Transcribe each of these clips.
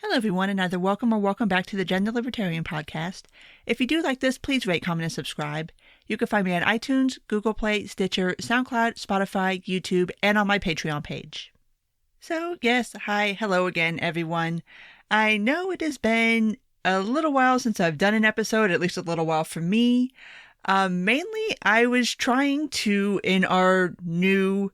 Hello, everyone, and either welcome or welcome back to the Gender Libertarian Podcast. If you do like this, please rate, comment, and subscribe. You can find me on iTunes, Google Play, Stitcher, SoundCloud, Spotify, YouTube, and on my Patreon page. So, yes, hi, hello again, everyone. I know it has been a little while since I've done an episode, at least a little while for me. Mainly, I was trying to, in our new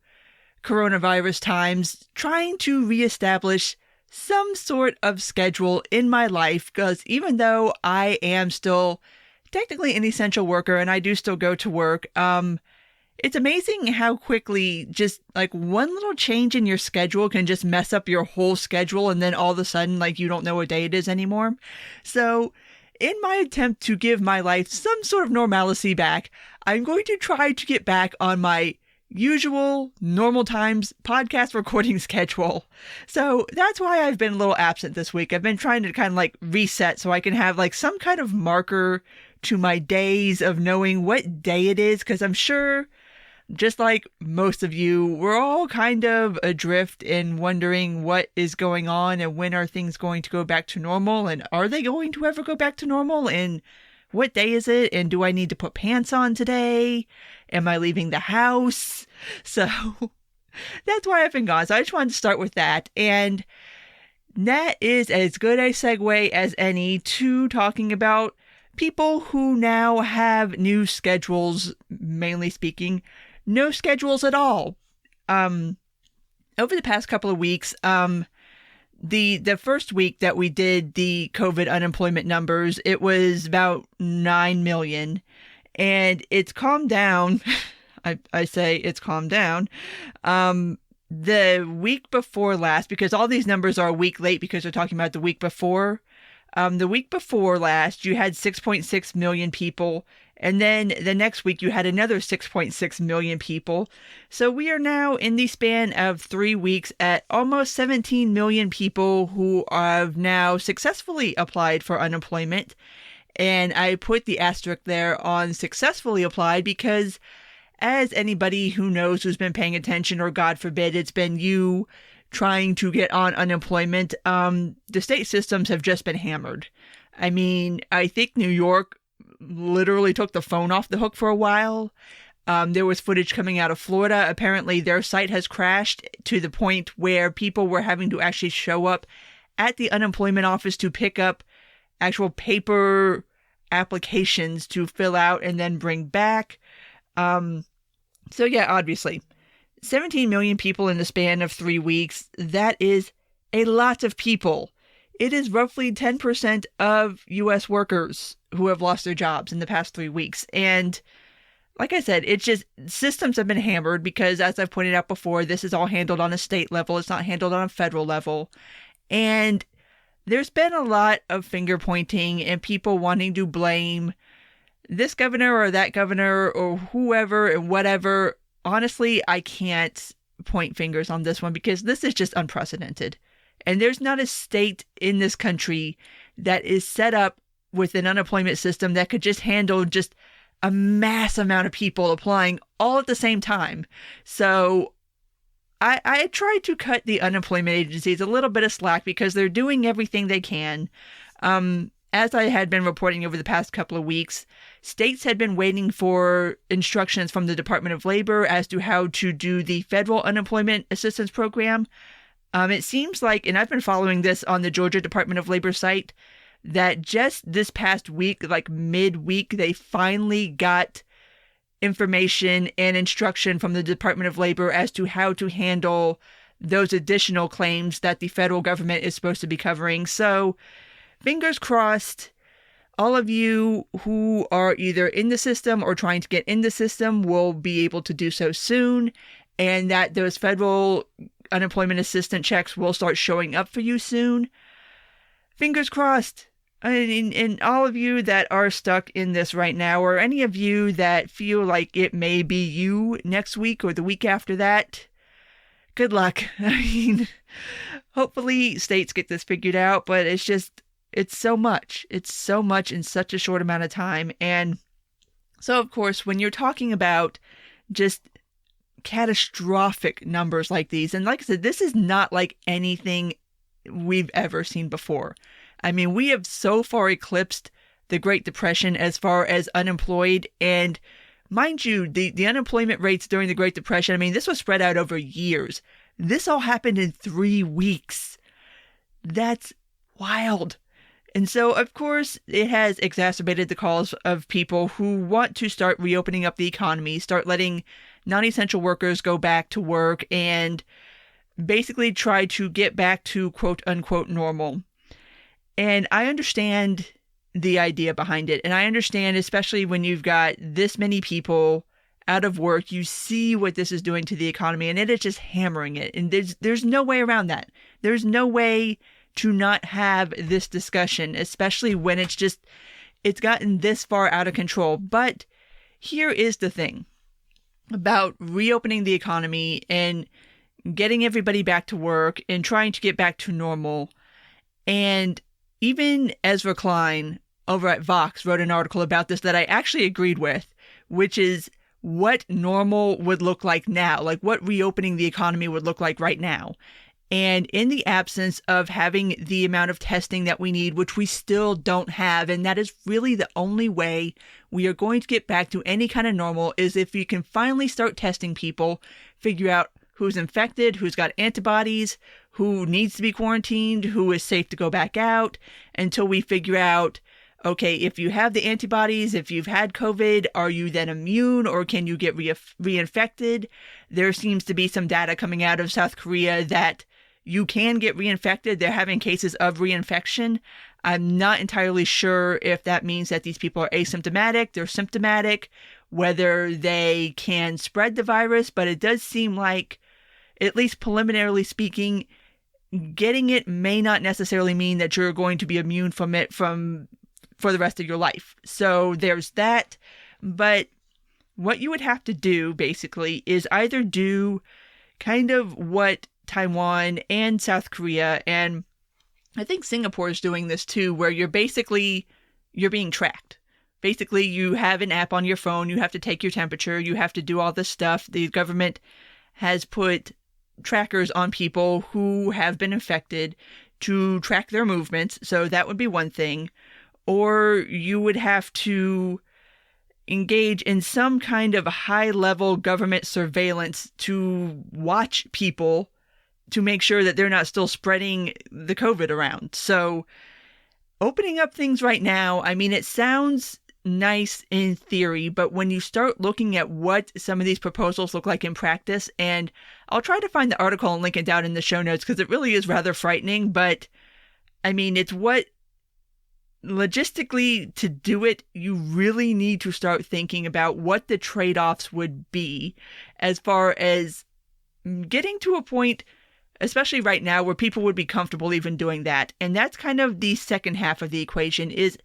coronavirus times, trying to reestablish some sort of schedule in my life, because even though I am still technically an essential worker and I do still go to work, it's amazing how quickly just like one little change in your schedule can just mess up your whole schedule, and then all of a sudden like you don't know what day it is anymore. So in my attempt to give my life some sort of normalcy back, I'm going to try to get back on my usual normal times podcast recording schedule. So that's why I've been a little absent this week. I've been trying to kind of like reset so I can have like some kind of marker to my days of knowing what day it is, because I'm sure, just like most of you, we're all kind of adrift in wondering what is going on and when are things going to go back to normal, and are they going to ever go back to normal, and what day is it? And do I need to put pants on today? Am I leaving the house? So that's why I've been gone. So I just wanted to start with that. And that is as good a segue as any to talking about people who now have new schedules, mainly speaking, no schedules at all. Over the past couple of weeks, the first week that we did the COVID unemployment numbers, it was about 9 million, and it's calmed down. I say it's calmed down. The week before last, because all these numbers are a week late because we're talking about the week before. The week before last, you had 6.6 million people. And then the next week, you had another 6.6 million people. So we are now in the span of 3 weeks at almost 17 million people who have now successfully applied for unemployment. And I put the asterisk there on successfully applied because, as anybody who knows who's been paying attention, or God forbid, it's been you trying to get on unemployment, the state systems have just been hammered. I mean, I think New York literally took the phone off the hook for a while. There was footage coming out of Florida. Apparently their site has crashed to the point where people were having to actually show up at the unemployment office to pick up actual paper applications to fill out and then bring back. So yeah, obviously 17 million people in the span of 3 weeks. That is a lot of people. It is roughly 10% of U.S. workers who have lost their jobs in the past 3 weeks. And like I said, it's just systems have been hammered because, as I've pointed out before, this is all handled on a state level. It's not handled on a federal level. And there's been a lot of finger pointing and people wanting to blame this governor or that governor or whoever and whatever. Honestly, I can't point fingers on this one because this is just unprecedented. And there's not a state in this country that is set up with an unemployment system that could just handle just a mass amount of people applying all at the same time. So I tried to cut the unemployment agencies a little bit of slack because they're doing everything they can. As I had been reporting over the past couple of weeks, states had been waiting for instructions from the Department of Labor as to how to do the federal unemployment assistance program. It seems like, and I've been following this on the Georgia Department of Labor site, that just this past week, like midweek, they finally got information and instruction from the Department of Labor as to how to handle those additional claims that the federal government is supposed to be covering. So fingers crossed, all of you who are either in the system or trying to get in the system will be able to do so soon, and that those federal unemployment assistance checks will start showing up for you soon. Fingers crossed. And all of you that are stuck in this right now, or any of you that feel like it may be you next week or the week after that, good luck. I mean, hopefully states get this figured out, but it's so much. It's so much in such a short amount of time. And so, of course, when you're talking about just catastrophic numbers like these, and like I said, this is not like anything we've ever seen before. I mean, we have so far eclipsed the Great Depression as far as unemployed. And mind you, the unemployment rates during the Great Depression, I mean, this was spread out over years. This all happened in 3 weeks. That's wild. And so, of course, it has exacerbated the calls of people who want to start reopening up the economy, start letting non-essential workers go back to work, and basically try to get back to quote-unquote normal. And I understand the idea behind it. And I understand, especially when you've got this many people out of work, you see what this is doing to the economy, and it is just hammering it. And there's no way around that. There's no way to not have this discussion, especially when it's gotten this far out of control. But here is the thing about reopening the economy and getting everybody back to work and trying to get back to normal. And even Ezra Klein over at Vox wrote an article about this that I actually agreed with, which is what normal would look like now, like what reopening the economy would look like right now. And in the absence of having the amount of testing that we need, which we still don't have, and that is really the only way we are going to get back to any kind of normal, is if you can finally start testing people, figure out who's infected, who's got antibodies, who needs to be quarantined, who is safe to go back out, until we figure out, okay, if you have the antibodies, if you've had COVID, are you then immune, or can you get reinfected? There seems to be some data coming out of South Korea that you can get reinfected. They're having cases of reinfection. I'm not entirely sure if that means that these people are asymptomatic, they're symptomatic, whether they can spread the virus, but it does seem like, at least preliminarily speaking, getting it may not necessarily mean that you're going to be immune from it for the rest of your life. So there's that. But what you would have to do, basically, is either do kind of what Taiwan and South Korea, and I think Singapore is doing this too, where you're being tracked. Basically, you have an app on your phone, you have to take your temperature, you have to do all this stuff. The government has put trackers on people who have been infected to track their movements, so that would be one thing. Or you would have to engage in some kind of high-level government surveillance to watch people to make sure that they're not still spreading the COVID around. So opening up things right now, I mean, it sounds nice in theory, but when you start looking at what some of these proposals look like in practice, and I'll try to find the article and link it down in the show notes because it really is rather frightening, but I mean, it's what logistically to do it, you really need to start thinking about what the trade-offs would be as far as getting to a point, especially right now, where people would be comfortable even doing that. And that's kind of the second half of the equation is,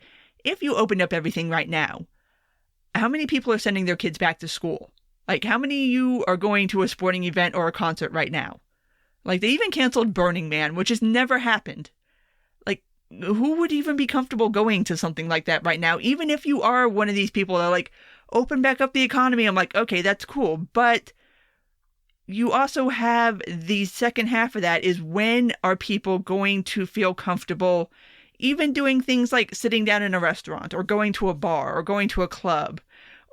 if you open up everything right now, how many people are sending their kids back to school? Like, how many of you are going to a sporting event or a concert right now? Like, they even canceled Burning Man, which has never happened. Like, who would even be comfortable going to something like that right now? Even if you are one of these people that are like, open back up the economy, I'm like, okay, that's cool. But you also have the second half of that is, when are people going to feel comfortable even doing things like sitting down in a restaurant or going to a bar or going to a club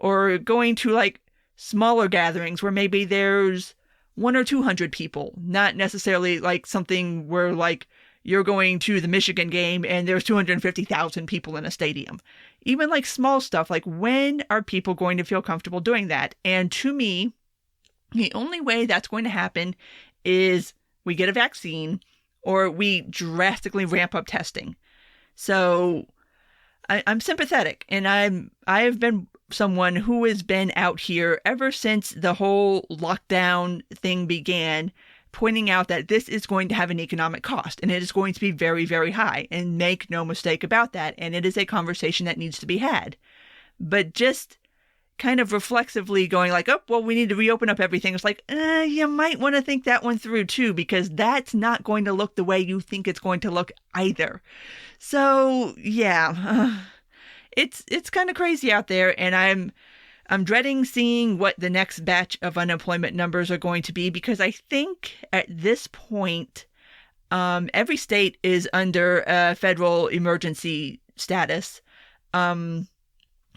or going to like smaller gatherings where maybe there's 100 or 200 people, not necessarily like something where like you're going to the Michigan game and there's 250,000 people in a stadium. Even like small stuff, like when are people going to feel comfortable doing that? And to me, the only way that's going to happen is we get a vaccine or we drastically ramp up testing. So I'm sympathetic, and I have been someone who has been out here ever since the whole lockdown thing began, pointing out that this is going to have an economic cost, and it is going to be very, very high, and make no mistake about that. And it is a conversation that needs to be had. But just kind of reflexively going like, oh, well, we need to reopen up everything. It's like, you might want to think that one through too, because that's not going to look the way you think it's going to look either. So yeah, it's kind of crazy out there, and I'm dreading seeing what the next batch of unemployment numbers are going to be, because I think at this point, Every state is under a federal emergency status. I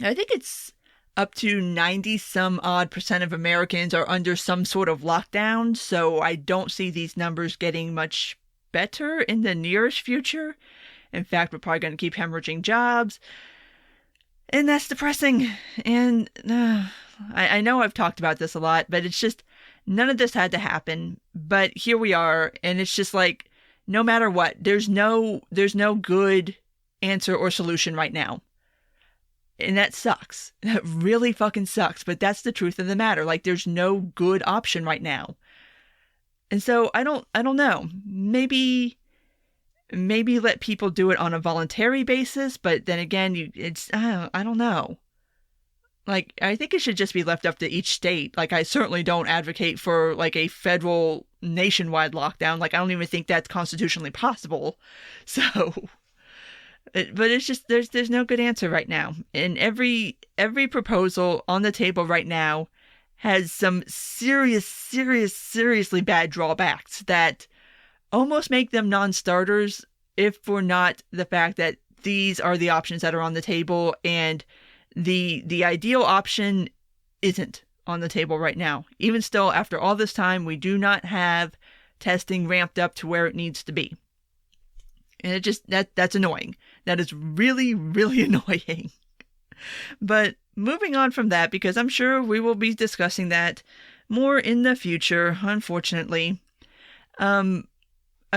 think it's up to 90 some odd % of Americans are under some sort of lockdown, so I don't see these numbers getting much better in the nearest future. In fact, we're probably going to keep hemorrhaging jobs, and that's depressing. And I know I've talked about this a lot, but it's just none of this had to happen, but here we are, and it's just like, no matter what, there's no good answer or solution right now. And that sucks. That really fucking sucks. But that's the truth of the matter. Like, there's no good option right now. And so I don't know. Maybe let people do it on a voluntary basis. But then again, I don't know. Like, I think it should just be left up to each state. Like, I certainly don't advocate for like a federal nationwide lockdown. Like, I don't even think that's constitutionally possible. So, but it's just, there's no good answer right now. And every proposal on the table right now has some seriously bad drawbacks that almost make them non-starters, if for not the fact that these are the options that are on the table, and the ideal option isn't on the table right now. Even still, after all this time, we do not have testing ramped up to where it needs to be. And it just, that's annoying. That is really, really annoying. But moving on from that, because I'm sure we will be discussing that more in the future, unfortunately. A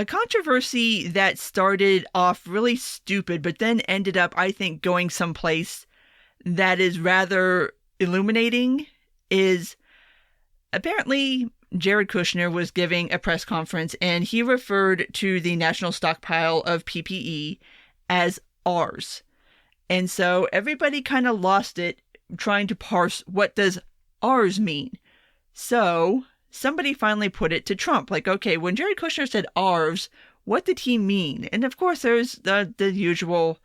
controversy that started off really stupid, but then ended up, I think, going someplace that is rather illuminating, is apparently Jared Kushner was giving a press conference, and he referred to the national stockpile of PPE as ours. And so everybody kind of lost it trying to parse, what does ours mean? So somebody finally put it to Trump. Like, okay, when Jared Kushner said ours, what did he mean? And of course, there's the usual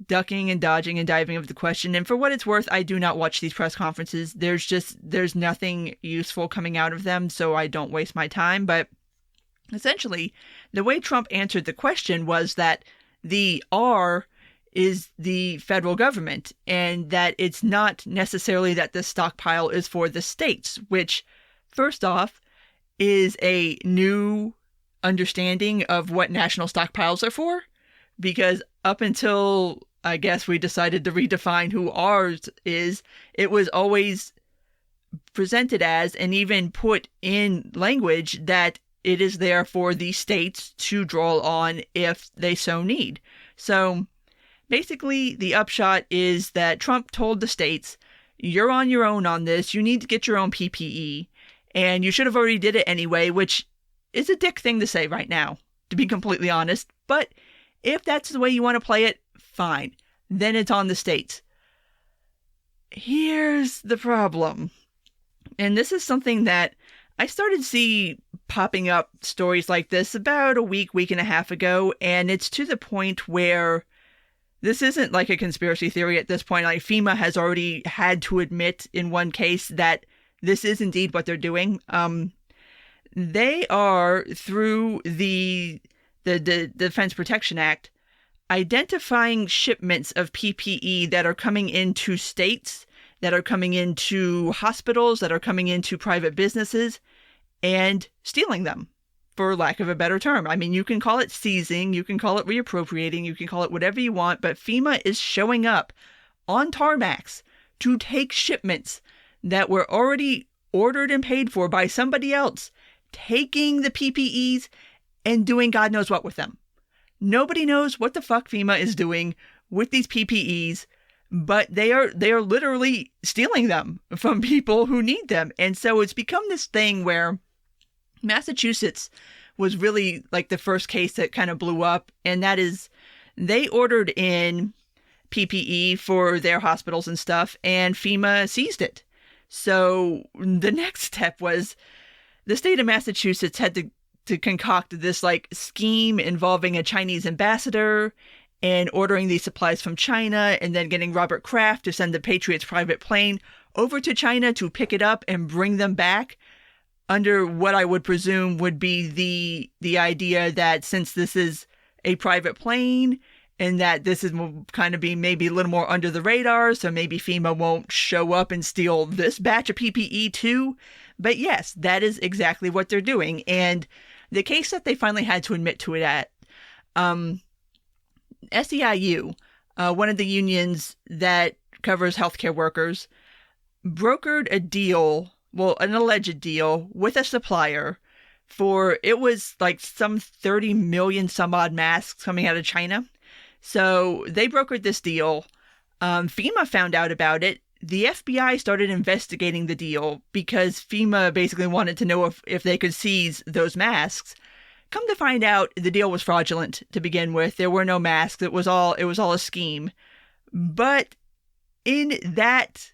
ducking and dodging and diving of the question. And for what it's worth, I do not watch these press conferences. There's nothing useful coming out of them, so I don't waste my time. But essentially, the way Trump answered the question was that the R is the federal government, and that it's not necessarily that the stockpile is for the states, which, first off, is a new understanding of what national stockpiles are for, because up until, I guess, we decided to redefine who ours is, it was always presented as, and even put in language, that it is there for the states to draw on if they so need. So basically, the upshot is that Trump told the states, you're on your own on this, you need to get your own PPE, and you should have already did it anyway, which is a dick thing to say right now, to be completely honest. But if that's the way you want to play it, fine. Then it's on the states. Here's the problem. And this is something that I started to see popping up, stories like this, about a week and a half ago. And it's to the point where this isn't like a conspiracy theory at this point. Like, FEMA has already had to admit in one case that this is indeed what they're doing. They are, through the Defense Protection Act, identifying shipments of PPE that are coming into states, that are coming into hospitals, that are coming into private businesses, and stealing them, for lack of a better term. I mean, you can call it seizing, you can call it reappropriating, you can call it whatever you want, but FEMA is showing up on tarmacs to take shipments that were already ordered and paid for by somebody else, taking the PPEs and doing God knows what with them. Nobody knows what the fuck FEMA is doing with these PPEs, but they are literally stealing them from people who need them. And so it's become this thing where Massachusetts was really like the first case that kind of blew up, and that is, they ordered in PPE for their hospitals and stuff, and FEMA seized it. So the next step was the state of Massachusetts had to concoct this like scheme involving a Chinese ambassador and ordering these supplies from China, and then getting Robert Kraft to send the Patriots private plane over to China to pick it up and bring them back. under what I would presume would be the idea that since this is a private plane and that this is kind of be maybe a little more under the radar, so maybe FEMA won't show up and steal this batch of PPE too. But yes, that is exactly what they're doing. And the case that they finally had to admit to it at, SEIU, one of the unions that covers healthcare workers, brokered a deal, well, an alleged deal with a supplier for, it was like some 30 million some odd masks coming out of China. So they brokered this deal. FEMA found out about it. The FBI started investigating the deal because FEMA basically wanted to know if they could seize those masks. Come to find out, the deal was fraudulent to begin with. There were no masks. It was all a scheme. But in that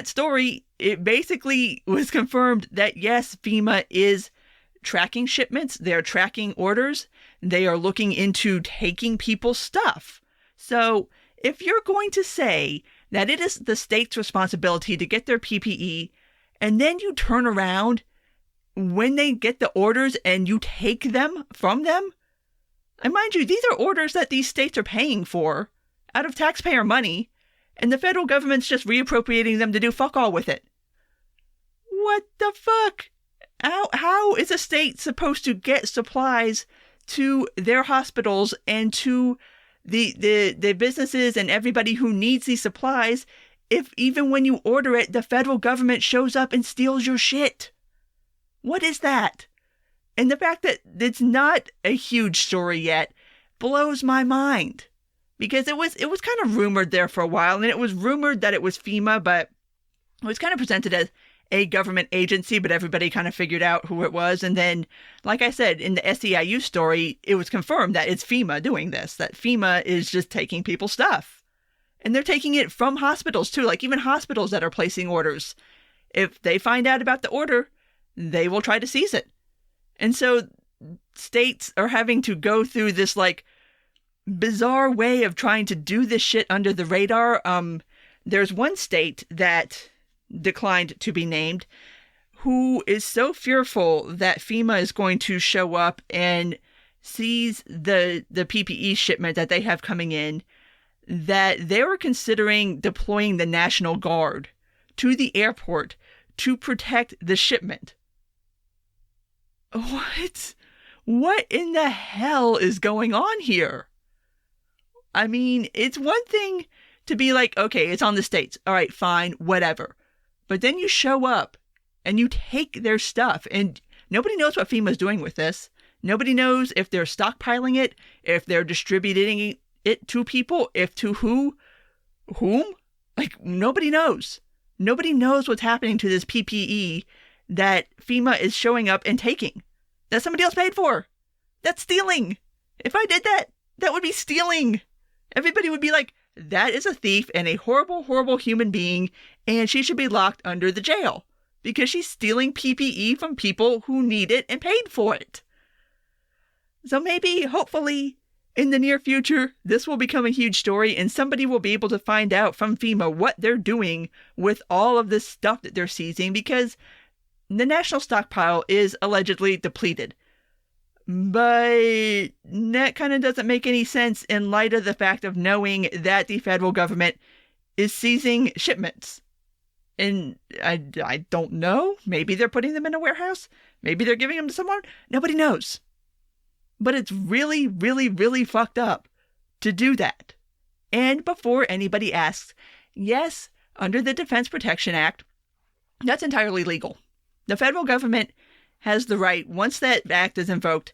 story, it basically was confirmed that yes, FEMA is tracking shipments. They're tracking orders. They are looking into taking people's stuff. So if you're going to say that it is the state's responsibility to get their PPE, and then you turn around when they get the orders and you take them from them, and mind you, these are orders that these states are paying for out of taxpayer money, and the federal government's just reappropriating them to do fuck all with it. What the fuck? How is a state supposed to get supplies to their hospitals and to the businesses and everybody who needs these supplies if even when you order it, the federal government shows up and steals your shit? What is that? And the fact that it's not a huge story yet blows my mind. Because it was kind of rumored there for a while, and it was rumored that it was FEMA, but it was kind of presented as a government agency, but everybody kind of figured out who it was. And then, like I said, in the SEIU story, it was confirmed that it's FEMA doing this, that FEMA is just taking people's stuff. And they're taking it from hospitals too, like even hospitals that are placing orders. If they find out about the order, they will try to seize it. And so states are having to go through this like bizarre way of trying to do this shit under the radar. There's one state that declined to be named who is so fearful that FEMA is going to show up and seize the PPE shipment that they have coming in, that they were considering deploying the National Guard to the airport to protect the shipment. What in the hell is going on here? I mean, it's one thing to be like, okay, it's on the states. All right, fine, whatever. But then you show up and you take their stuff, and nobody knows what FEMA's doing with this. Nobody knows if they're stockpiling it, if they're distributing it to people, if to whom. Like, nobody knows. Nobody knows what's happening to this PPE that FEMA is showing up and taking, that somebody else paid for. That's stealing. If I did that, that would be stealing. Everybody would be like, that is a thief and a horrible, horrible human being, and she should be locked under the jail because she's stealing PPE from people who need it and paid for it. So maybe, hopefully, in the near future, this will become a huge story and somebody will be able to find out from FEMA what they're doing with all of this stuff that they're seizing, because the national stockpile is allegedly depleted. But that kind of doesn't make any sense in light of the fact of knowing that the federal government is seizing shipments. And I don't know. Maybe they're putting them in a warehouse. Maybe they're giving them to someone. Nobody knows. But it's really, really, really fucked up to do that. And before anybody asks, yes, under the Defense Protection Act, that's entirely legal. The federal government has the right, once that act is invoked,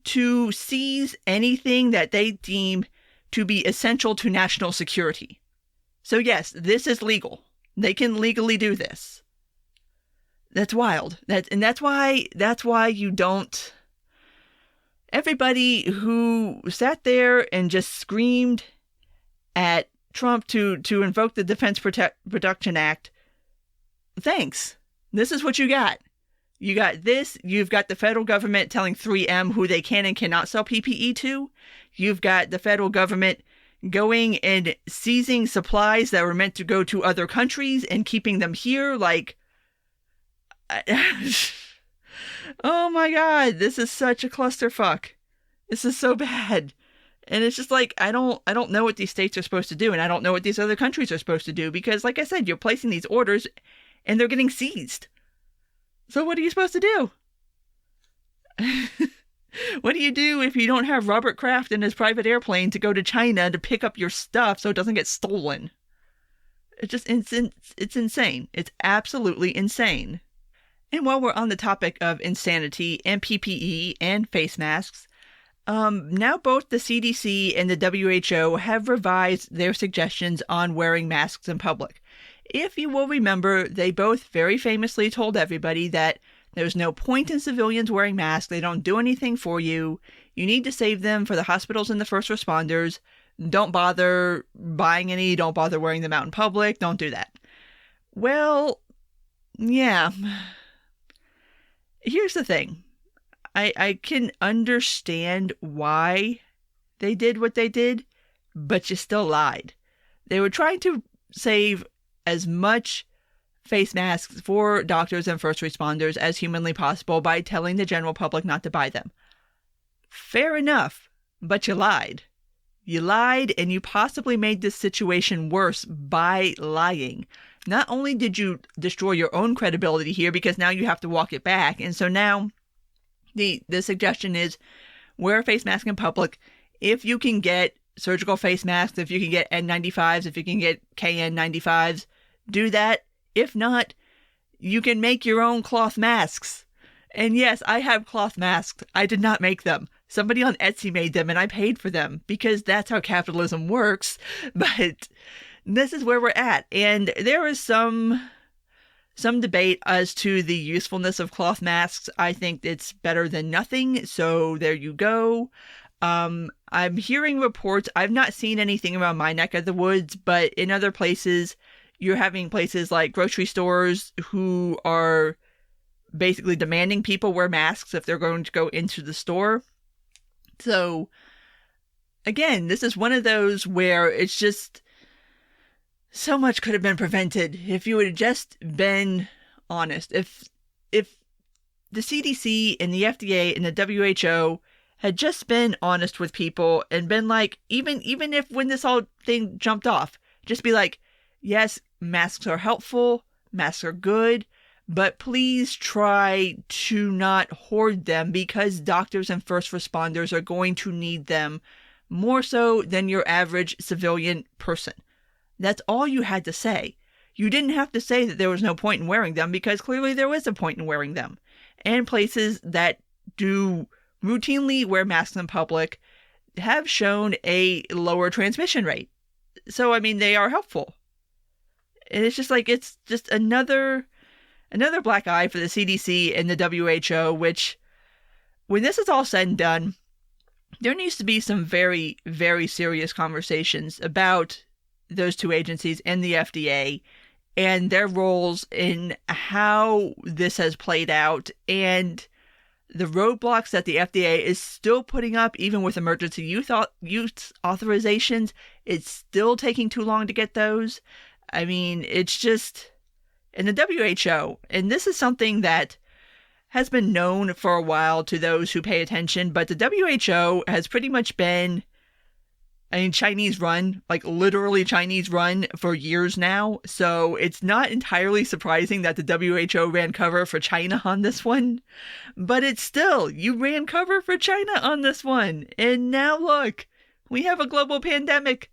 to seize anything that they deem to be essential to national security. So yes, this is legal. They can legally do this. That's wild. That's why you don't... Everybody who sat there and just screamed at Trump to invoke the Defense Production Act, thanks. This is what you got. You got this. You've got the federal government telling 3M who they can and cannot sell PPE to. You've got the federal government going and seizing supplies that were meant to go to other countries and keeping them here. Like, Oh my God, this is such a clusterfuck. This is so bad. And it's just like, I don't know what these states are supposed to do, and I don't know what these other countries are supposed to do, because like I said, you're placing these orders and they're getting seized. So what are you supposed to do? What do you do if you don't have Robert Kraft and his private airplane to go to China to pick up your stuff so it doesn't get stolen? It's insane. It's absolutely insane. And while we're on the topic of insanity and PPE and face masks, now both the CDC and the WHO have revised their suggestions on wearing masks in public. If you will remember, they both very famously told everybody that there's no point in civilians wearing masks. They don't do anything for you. You need to save them for the hospitals and the first responders. Don't bother buying any. Don't bother wearing them out in public. Don't do that. Well, yeah. Here's the thing. I can understand why they did what they did, but you still lied. They were trying to save as much face masks for doctors and first responders as humanly possible by telling the general public not to buy them. Fair enough, but you lied. You lied, and you possibly made this situation worse by lying. Not only did you destroy your own credibility here, because now you have to walk it back, and so now the suggestion is wear a face mask in public. If you can get surgical face masks, if you can get N95s, if you can get KN95s, do that. If not, you can make your own cloth masks. And yes, I have cloth masks. I did not make them. Somebody on Etsy made them and I paid for them because that's how capitalism works. But this is where we're at. And there is some debate as to the usefulness of cloth masks. I think it's better than nothing. So there you go. I'm hearing reports. I've not seen anything around my neck of the woods, but in other places, you're having places like grocery stores who are basically demanding people wear masks if they're going to go into the store. So, again, this is one of those where it's just so much could have been prevented if you would have just been honest. If the CDC and the FDA and the WHO had just been honest with people and been like, even if when this whole thing jumped off, just be like, yes, masks are helpful, masks are good, but please try to not hoard them because doctors and first responders are going to need them more so than your average civilian person. That's all you had to say. You didn't have to say that there was no point in wearing them because clearly there was a point in wearing them. And places that do routinely wear masks in public have shown a lower transmission rate. So, I mean, they are helpful. And it's just like, it's just another black eye for the CDC and the WHO, which, when this is all said and done, there needs to be some very, very serious conversations about those two agencies and the FDA and their roles in how this has played out and the roadblocks that the FDA is still putting up, even with emergency use authorizations. It's still taking too long to get those. I mean, it's just... And the WHO, and this is something that has been known for a while to those who pay attention, but the WHO has pretty much been, Chinese run, like literally Chinese run for years now. So it's not entirely surprising that the WHO ran cover for China on this one, but it's still, you ran cover for China on this one. And now look, we have a global pandemic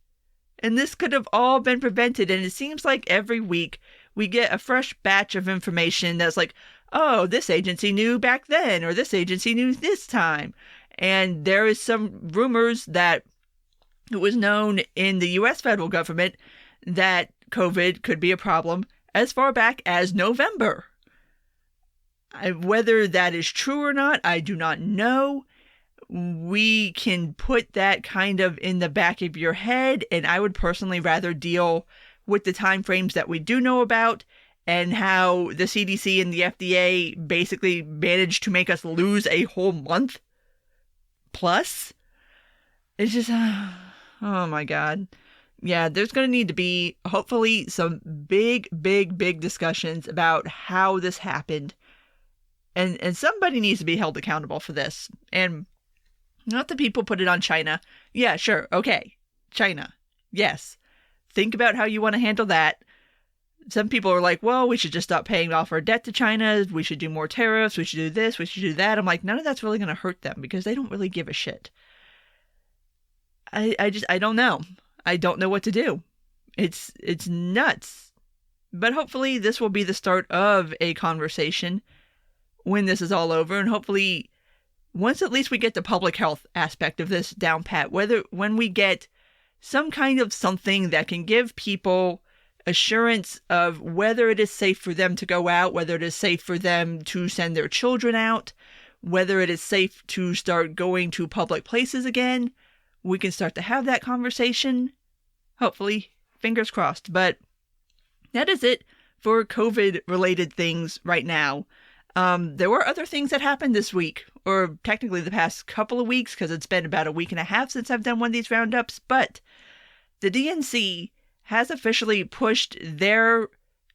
and this could have all been prevented. And it seems like every week we get a fresh batch of information that's like, oh, this agency knew back then, or this agency knew this time. And there is some rumors that it was known in the U.S. federal government that COVID could be a problem as far back as November. Whether that is true or not, I do not know. We can put that kind of in the back of your head, and I would personally rather deal with the time frames that we do know about and how the CDC and the FDA basically managed to make us lose a whole month plus. It's just, oh my God. Yeah, there's going to need to be, hopefully, some big discussions about how this happened, And somebody needs to be held accountable for this. And not that people put it on China. Yeah, sure. Okay. China. Yes. Think about how you want to handle that. Some people are like, well, we should just stop paying off our debt to China. We should do more tariffs. We should do this. We should do that. I'm like, none of that's really going to hurt them because they don't really give a shit. I don't know. I don't know what to do. It's nuts. But hopefully this will be the start of a conversation when this is all over. And hopefully once at least we get the public health aspect of this down pat, when we get some kind of something that can give people assurance of whether it is safe for them to go out, whether it is safe for them to send their children out, whether it is safe to start going to public places again, we can start to have that conversation. Hopefully, fingers crossed. But that is it for COVID-related things right now. There were other things that happened this week, or technically the past couple of weeks, because it's been about a week and a half since I've done one of these roundups, but the DNC has officially pushed their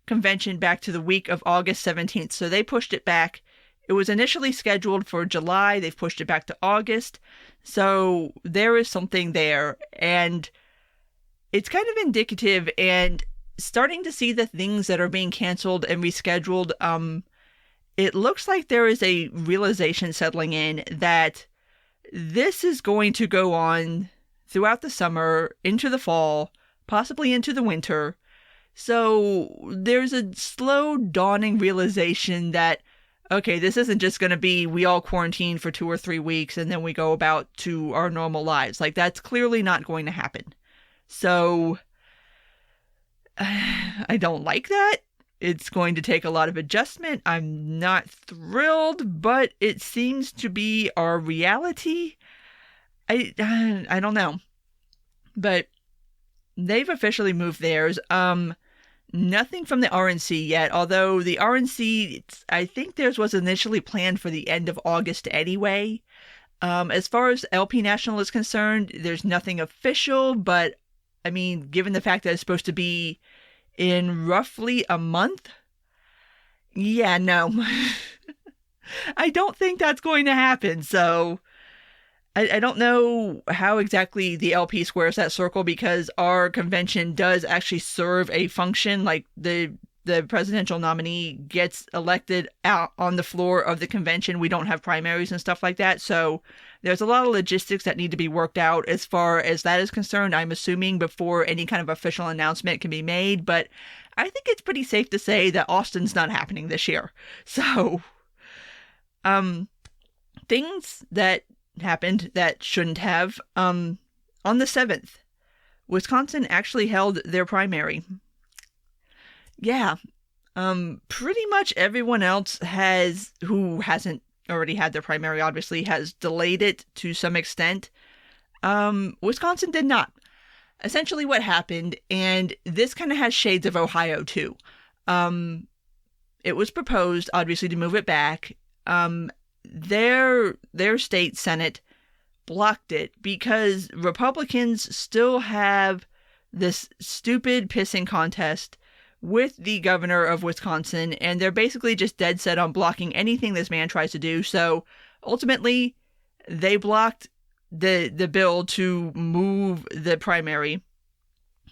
convention back to the week of August 17th. So they pushed it back. It was initially scheduled for July. They've pushed it back to August. So there is something there. And it's kind of indicative and starting to see the things that are being canceled and rescheduled. It looks like there is a realization settling in that this is going to go on throughout the summer, into the fall, possibly into the winter. So there's a slow dawning realization that, okay, this isn't just going to be we all quarantine for 2 or 3 weeks and then we go about to our normal lives. Like, that's clearly not going to happen. So I don't like that. It's going to take a lot of adjustment. I'm not thrilled, but it seems to be our reality. I don't know. But they've officially moved theirs. Nothing from the RNC yet, although the RNC, I think theirs was initially planned for the end of August anyway. As far as LP National is concerned, there's nothing official, but I mean, given the fact that it's supposed to be in roughly a month, yeah, no. I don't think that's going to happen, so I don't know how exactly the LP squares that circle, because our convention does actually serve a function. Like the presidential nominee gets elected out on the floor of the convention. We don't have primaries and stuff like that. So there's a lot of logistics that need to be worked out as far as that is concerned, I'm assuming, before any kind of official announcement can be made. But I think it's pretty safe to say that Austin's not happening this year. So things that happened that shouldn't have. On the 7th, Wisconsin actually held their primary. Yeah. Pretty much everyone else who hasn't already had their primary, obviously, has delayed it to some extent. Wisconsin did not. Essentially what happened, and this kind of has shades of Ohio too. It was proposed, obviously, to move it back. Their state Senate blocked it because Republicans still have this stupid pissing contest with the governor of Wisconsin, and they're basically just dead set on blocking anything this man tries to do. So ultimately, they blocked the bill to move the primary.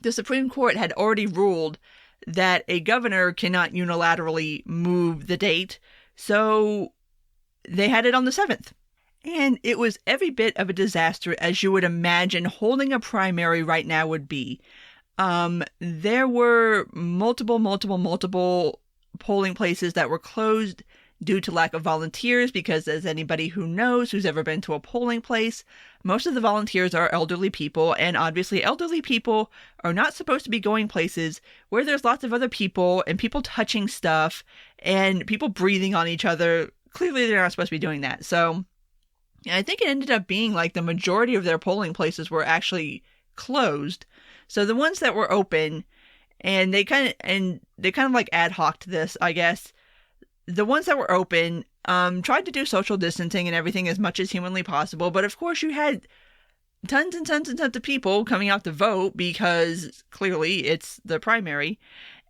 The Supreme Court had already ruled that a governor cannot unilaterally move the date, so they had it on the 7th. And it was every bit of a disaster as you would imagine holding a primary right now would be. There were multiple polling places that were closed due to lack of volunteers, because as anybody who knows who's ever been to a polling place, most of the volunteers are elderly people, and obviously elderly people are not supposed to be going places where there's lots of other people and people touching stuff and people breathing on each other. Clearly they're not supposed to be doing that. So I think it ended up being like the majority of their polling places were actually closed. So the ones that were open, and they kind of like ad hoc'd this, I guess. The ones that were open tried to do social distancing and everything as much as humanly possible. But of course you had tons and tons and tons of people coming out to vote because clearly it's the primary.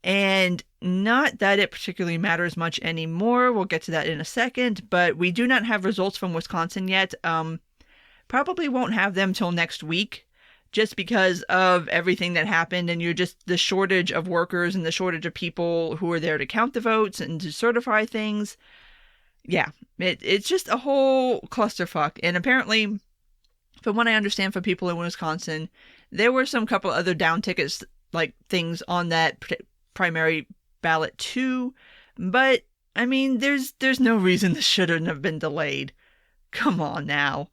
And not that it particularly matters much anymore. We'll get to that in a second. But we do not have results from Wisconsin yet. Probably won't have them till next week, just because of everything that happened, and you're just the shortage of workers and the shortage of people who are there to count the votes and to certify things. Yeah, it's just a whole clusterfuck. And apparently, from what I understand from people in Wisconsin, there were some couple other down tickets, like things on that primary ballot too. But I mean, there's no reason this shouldn't have been delayed. Come on now.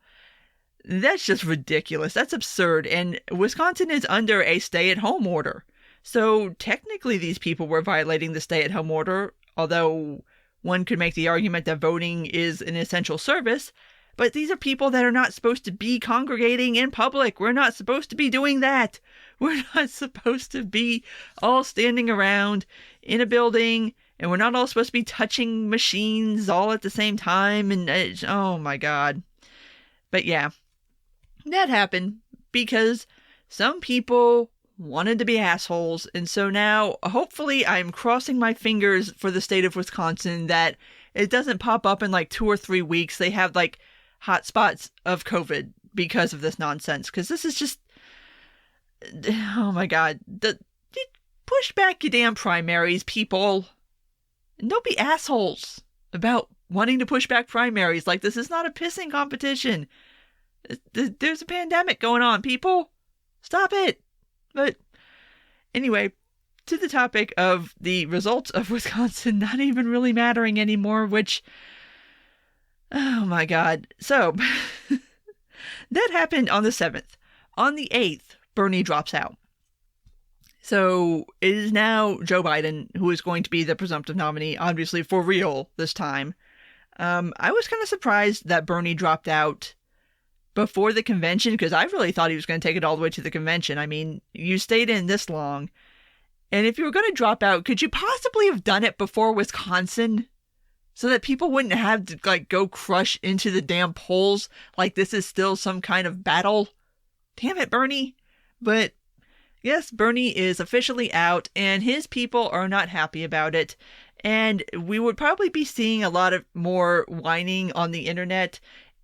That's just ridiculous. That's absurd. And Wisconsin is under a stay-at-home order. So technically these people were violating the stay-at-home order, although one could make the argument that voting is an essential service. But these are people that are not supposed to be congregating in public. We're not supposed to be doing that. We're not supposed to be all standing around in a building, and we're not all supposed to be touching machines all at the same time. And oh my God. But yeah. That happened because some people wanted to be assholes, and so now hopefully I'm crossing my fingers for the state of Wisconsin that it doesn't pop up in like 2 or 3 weeks. They have like hot spots of COVID because of this nonsense, because this is just, oh my God, push back your damn primaries, people, and don't be assholes about wanting to push back primaries. Like, this is not a pissing competition. There's a pandemic going on, people. Stop it. But anyway, to the topic of the results of Wisconsin not even really mattering anymore, which, oh my God. So, that happened on the 7th. On the 8th, Bernie drops out. So, it is now Joe Biden who is going to be the presumptive nominee, obviously for real this time. I was kind of surprised that Bernie dropped out before the convention, because I really thought he was going to take it all the way to the convention. I mean, you stayed in this long, and if you were going to drop out, could you possibly have done it before Wisconsin so that people wouldn't have to like go crush into the damn polls like this is still some kind of battle? Damn it, Bernie. But yes, Bernie is officially out, and his people are not happy about it. And we would probably be seeing a lot of more whining on the internet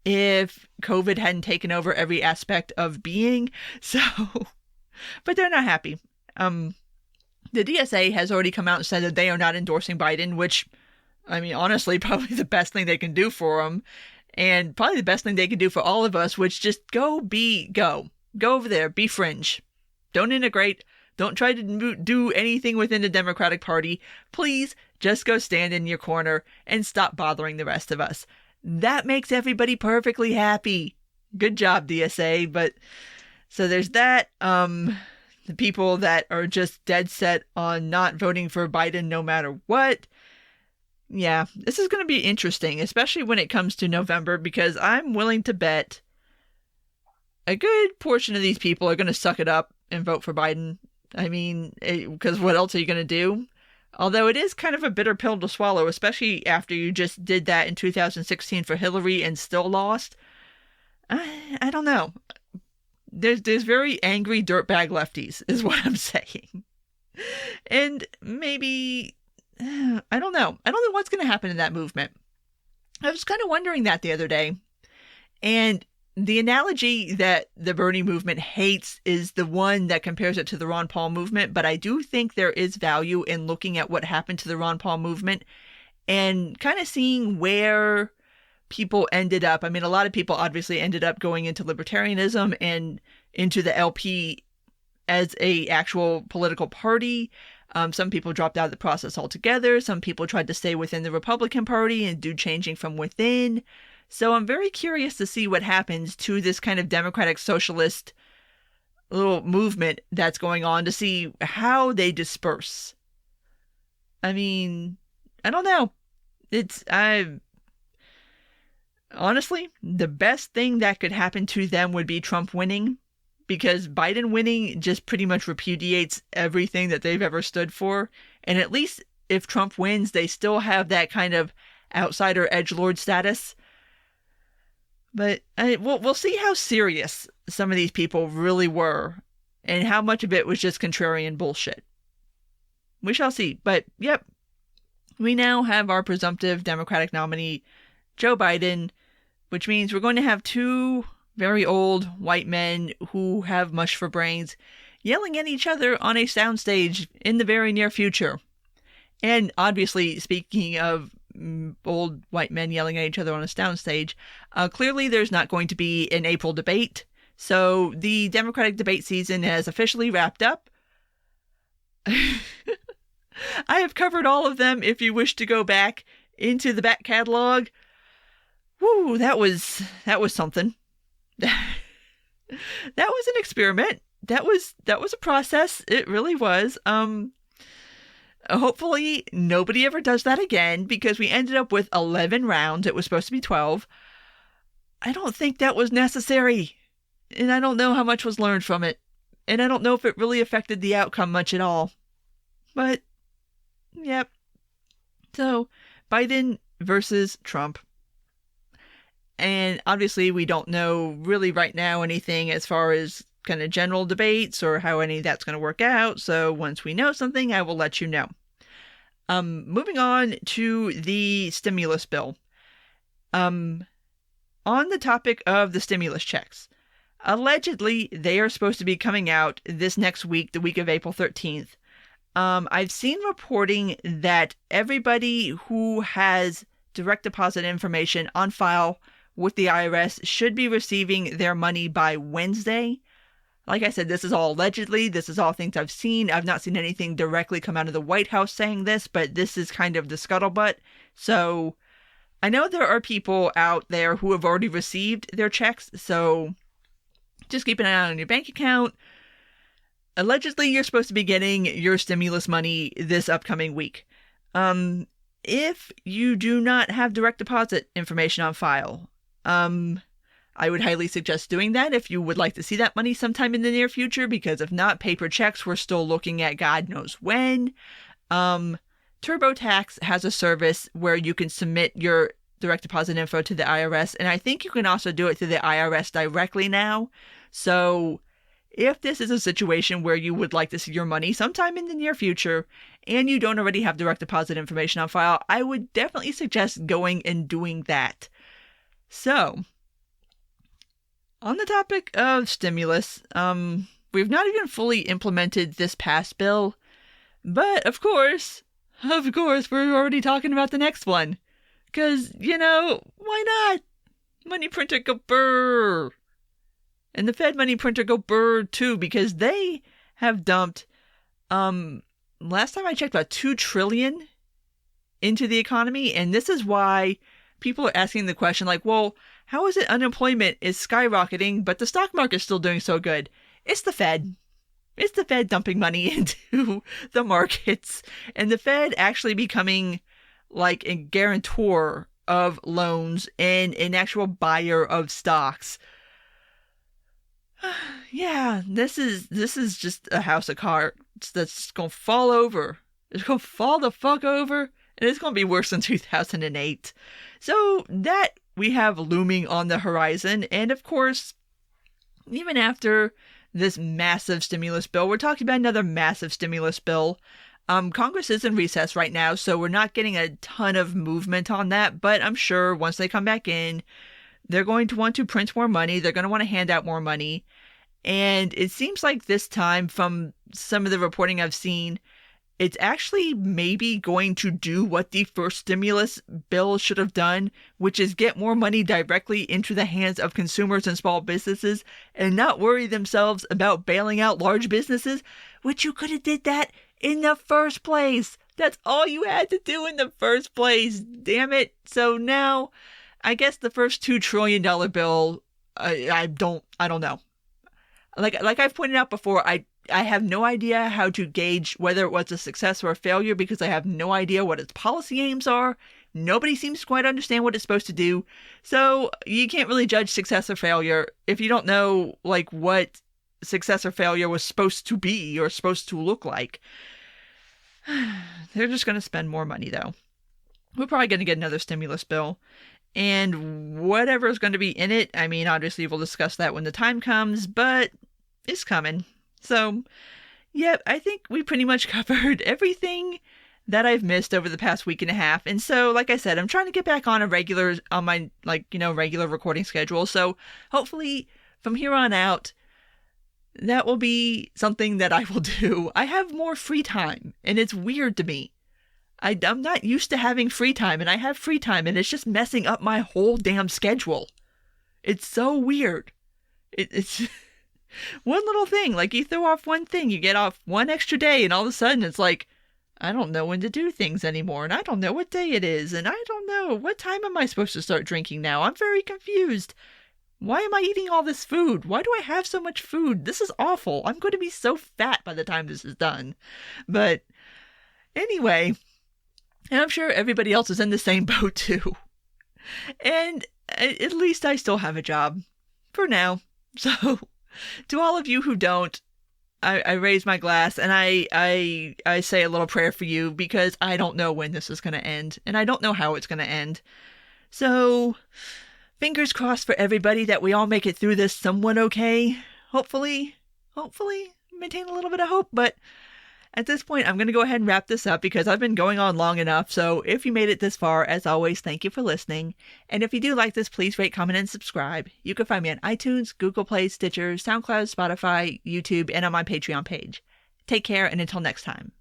if COVID hadn't taken over every aspect of being. So, but they're not happy. The DSA has already come out and said that they are not endorsing Biden, which, I mean, honestly, probably the best thing they can do for him, and probably the best thing they can do for all of us, which just go over there, be fringe. Don't integrate. Don't try to do anything within the Democratic Party. Please just go stand in your corner and stop bothering the rest of us. That makes everybody perfectly happy. Good job, DSA. But so there's that. The people that are just dead set on not voting for Biden no matter what. Yeah, this is going to be interesting, especially when it comes to November, because I'm willing to bet a good portion of these people are going to suck it up and vote for Biden. I mean, because what else are you going to do? Although it is kind of a bitter pill to swallow, especially after you just did that in 2016 for Hillary and still lost. I don't know. There's very angry dirtbag lefties, is what I'm saying. And maybe, I don't know. I don't know what's going to happen in that movement. I was kind of wondering that the other day. And the analogy that the Bernie movement hates is the one that compares it to the Ron Paul movement, but I do think there is value in looking at what happened to the Ron Paul movement and kind of seeing where people ended up. I mean, a lot of people obviously ended up going into libertarianism and into the LP as a actual political party. Some people dropped out of the process altogether. Some people tried to stay within the Republican Party and do changing from within. So I'm very curious to see what happens to this kind of democratic socialist little movement that's going on, to see how they disperse. I mean, I don't know. Honestly, the best thing that could happen to them would be Trump winning, because Biden winning just pretty much repudiates everything that they've ever stood for. And at least if Trump wins, they still have that kind of outsider edgelord status. But we'll see how serious some of these people really were and how much of it was just contrarian bullshit. we shall see. But, yep, we now have our presumptive Democratic nominee, Joe Biden, which means we're going to have two very old white men who have mush for brains yelling at each other on a soundstage in the very near future. And obviously, speaking of old white men yelling at each other on a soundstage, clearly there's not going to be an April debate. So the Democratic debate season has officially wrapped up. I have covered all of them if you wish to go back into the back catalog. Woo, that was something. That was an experiment. That was a process. It really was. Hopefully nobody ever does that again, because we ended up with 11 rounds. It was supposed to be 12. I don't think that was necessary. And I don't know how much was learned from it. And I don't know if it really affected the outcome much at all. But, yep. So, Biden versus Trump. And obviously we don't know really right now anything as far as kind of general debates or how any of that's going to work out. So once we know something, I will let you know. Moving on to the stimulus bill. On the topic of the stimulus checks, allegedly they are supposed to be coming out this next week, the week of April 13th. I've seen reporting that everybody who has direct deposit information on file with the IRS should be receiving their money by Wednesday. Like I said, this is all allegedly. This is all things I've seen. I've not seen anything directly come out of the White House saying this, but this is kind of the scuttlebutt. So I know there are people out there who have already received their checks, so just keep an eye on your bank account. Allegedly, you're supposed to be getting your stimulus money this upcoming week. If you do not have direct deposit information on file, I would highly suggest doing that if you would like to see that money sometime in the near future, because if not, paper checks, we're still looking at God knows when. TurboTax has a service where you can submit your direct deposit info to the IRS, and I think you can also do it through the IRS directly now. So if this is a situation where you would like to see your money sometime in the near future and you don't already have direct deposit information on file, I would definitely suggest going and doing that. So, on the topic of stimulus, we've not even fully implemented this past bill, but of course, we're already talking about the next one. Because, why not? Money printer go brrr. And the Fed money printer go brrr too, because they have dumped, last time I checked, about $2 trillion into the economy. And this is why people are asking the question, like, well, how is it unemployment is skyrocketing, but the stock market's still doing so good? It's the Fed. It's the Fed dumping money into the markets. And the Fed actually becoming like a guarantor of loans and an actual buyer of stocks. Yeah, this is just a house of cards that's going to fall over. It's going to fall the fuck over, and it's going to be worse than 2008. So that we have looming on the horizon. And of course, even after this massive stimulus bill, we're talking about another massive stimulus bill. Congress is in recess right now, so we're not getting a ton of movement on that. But I'm sure once they come back in, they're going to want to print more money. They're going to want to hand out more money. And it seems like this time, from some of the reporting I've seen, it's actually maybe going to do what the first stimulus bill should have done, which is get more money directly into the hands of consumers and small businesses and not worry themselves about bailing out large businesses, which you could have did that in the first place. That's all you had to do in the first place. Damn it. So now, I guess the first $2 trillion bill, I don't know. Like I've pointed out before, I have no idea how to gauge whether it was a success or a failure, because I have no idea what its policy aims are. Nobody seems to quite understand what it's supposed to do. So you can't really judge success or failure if you don't know like what success or failure was supposed to be or supposed to look like. They're just going to spend more money, though. We're probably going to get another stimulus bill. And whatever is going to be in it, I mean, obviously we'll discuss that when the time comes, but it's coming. So, Yep, I think we pretty much covered everything that I've missed over the past week and a half. And so, like I said, I'm trying to get back on my regular recording schedule. So hopefully from here on out, that will be something that I will do. I have more free time, and it's weird to me. I'm not used to having free time, and I have free time, and it's just messing up my whole damn schedule. It's so weird. It's one little thing. Like, you throw off one thing, you get off one extra day, and all of a sudden it's like, I don't know when to do things anymore, and I don't know what day it is, and I don't know what time am I supposed to start drinking now. I'm very confused. Why am I eating all this food? Why do I have so much food? This is awful. I'm going to be so fat by the time this is done. But anyway, and I'm sure everybody else is in the same boat too. And at least I still have a job. For now. So, to all of you who don't, I raise my glass and I say a little prayer for you, because I don't know when this is going to end. And I don't know how it's going to end. So, fingers crossed for everybody that we all make it through this somewhat okay. Hopefully, maintain a little bit of hope. But at this point, I'm going to go ahead and wrap this up because I've been going on long enough. So if you made it this far, as always, thank you for listening. And if you do like this, please rate, comment, and subscribe. You can find me on iTunes, Google Play, Stitcher, SoundCloud, Spotify, YouTube, and on my Patreon page. Take care, and until next time.